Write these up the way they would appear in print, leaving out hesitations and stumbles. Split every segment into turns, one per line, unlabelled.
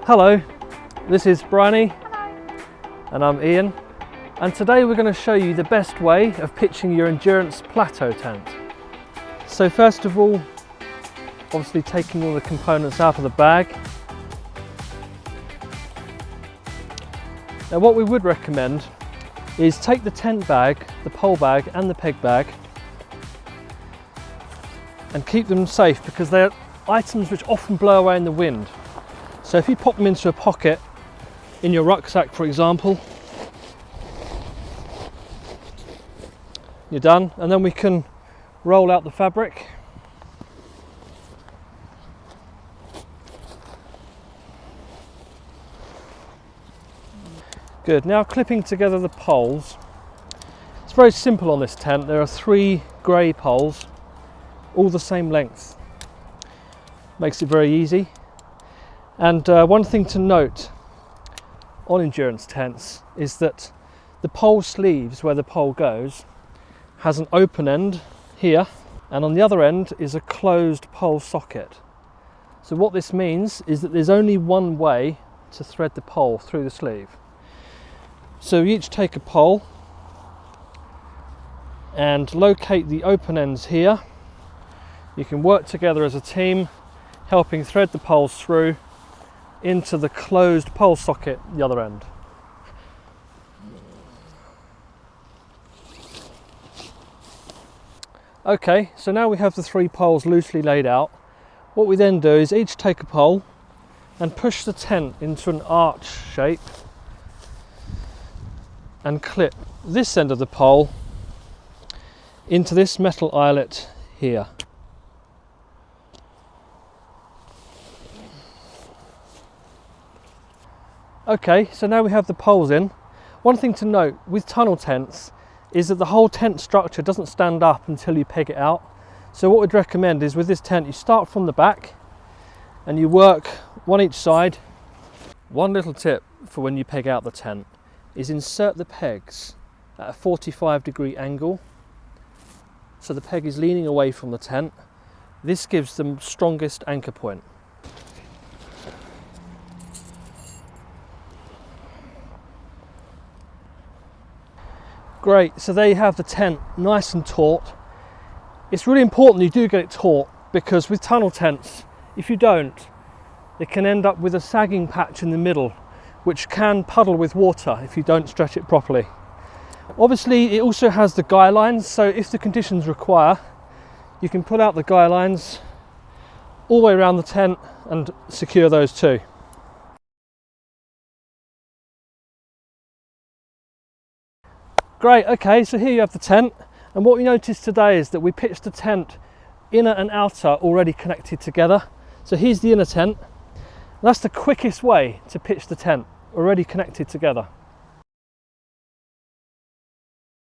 Hello, this is Bryony and I'm Ian, and today we're going to show you the best way of pitching your Endurance Plateau tent. So first of all, obviously taking all the components out of the bag. Now what we would recommend is take the tent bag, the pole bag and the peg bag and keep them safe because they're items which often blow away in the wind. So if you pop them into a pocket in your rucksack, for example, you're done, and then we can roll out the fabric. Good, now clipping together the poles. It's very simple on this tent. There are 3 grey poles, all the same length. Makes it very easy. And one thing to note on endurance tents is that the pole sleeves, where the pole goes, has an open end here, and on the other end is a closed pole socket. So what this means is that there's only one way to thread the pole through the sleeve. So you each take a pole and locate the open ends here. You can work together as a team, helping thread the poles through into the closed pole socket at the other end. Okay, so now we have the 3 poles loosely laid out. What we then do is each take a pole and push the tent into an arch shape and clip this end of the pole into this metal eyelet here. Okay, so now we have the poles in. One thing to note with tunnel tents is that the whole tent structure doesn't stand up until you peg it out. So what we'd recommend is with this tent, you start from the back and you work one each side. One little tip for when you peg out the tent is insert the pegs at a 45-degree angle. So the peg is leaning away from the tent. This gives the strongest anchor point. Great, so there you have the tent nice and taut. It's really important you do get it taut because with tunnel tents, if you don't, it can end up with a sagging patch in the middle which can puddle with water if you don't stretch it properly. Obviously it also has the guy lines, so if the conditions require, you can pull out the guy lines all the way around the tent and secure those too. Great, okay, so here you have the tent, and what we noticed today is that we pitched the tent inner and outer already connected together. So here's the inner tent. That's the quickest way to pitch the tent, already connected together.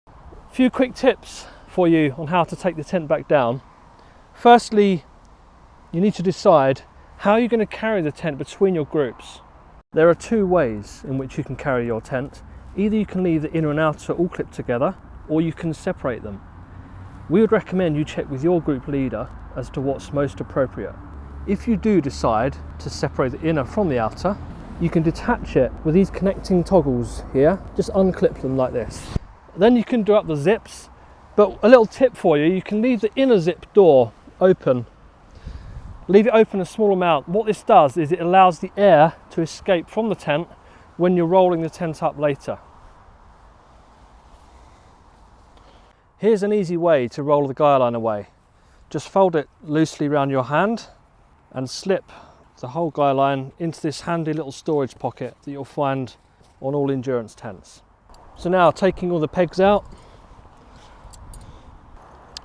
A few quick tips for you on how to take the tent back down. Firstly, you need to decide how you're going to carry the tent between your groups. There are 2 ways in which you can carry your tent. Either you can leave the inner and outer all clipped together, or you can separate them. We would recommend you check with your group leader as to what's most appropriate. If you do decide to separate the inner from the outer, you can detach it with these connecting toggles here. Just unclip them like this. Then you can do up the zips, but a little tip for you, you can leave the inner zip door open. Leave it open a small amount. What this does is it allows the air to escape from the tent when you're rolling the tent up later. Here's an easy way to roll the guy line away. Just fold it loosely around your hand and slip the whole guy line into this handy little storage pocket that you'll find on all endurance tents. So now taking all the pegs out,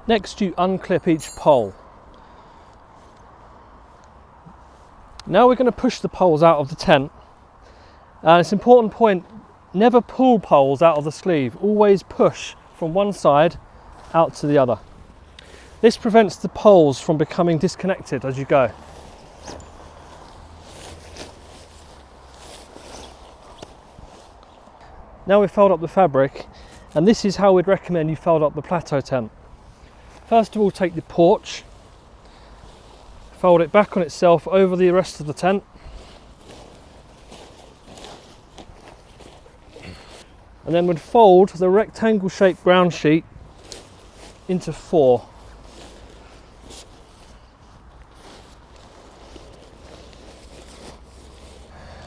next you unclip each pole. Now we're going to push the poles out of the tent. And it's an important point, never pull poles out of the sleeve, always push from one side out to the other. This prevents the poles from becoming disconnected as you go. Now we fold up the fabric, and this is how we'd recommend you fold up the plateau tent. First of all, take the porch, fold it back on itself over the rest of the tent, and then we'd fold the rectangle shaped ground sheet into 4.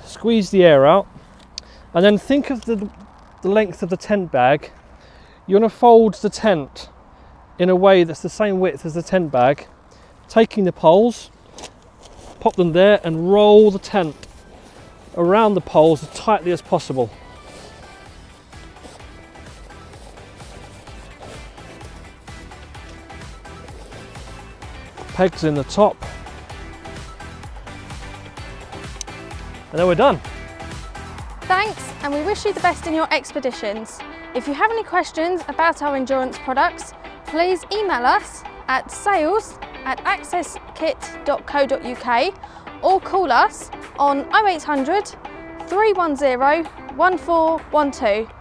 Squeeze the air out, and then think of the length of the tent bag. You want to fold the tent in a way that's the same width as the tent bag, taking the poles, pop them there and roll the tent around the poles as tightly as possible. Pegs in the top, and then we're done.
Thanks, and we wish you the best in your expeditions. If you have any questions about our endurance products, please email us at sales@accesskit.co.uk or call us on 0800 310 1412.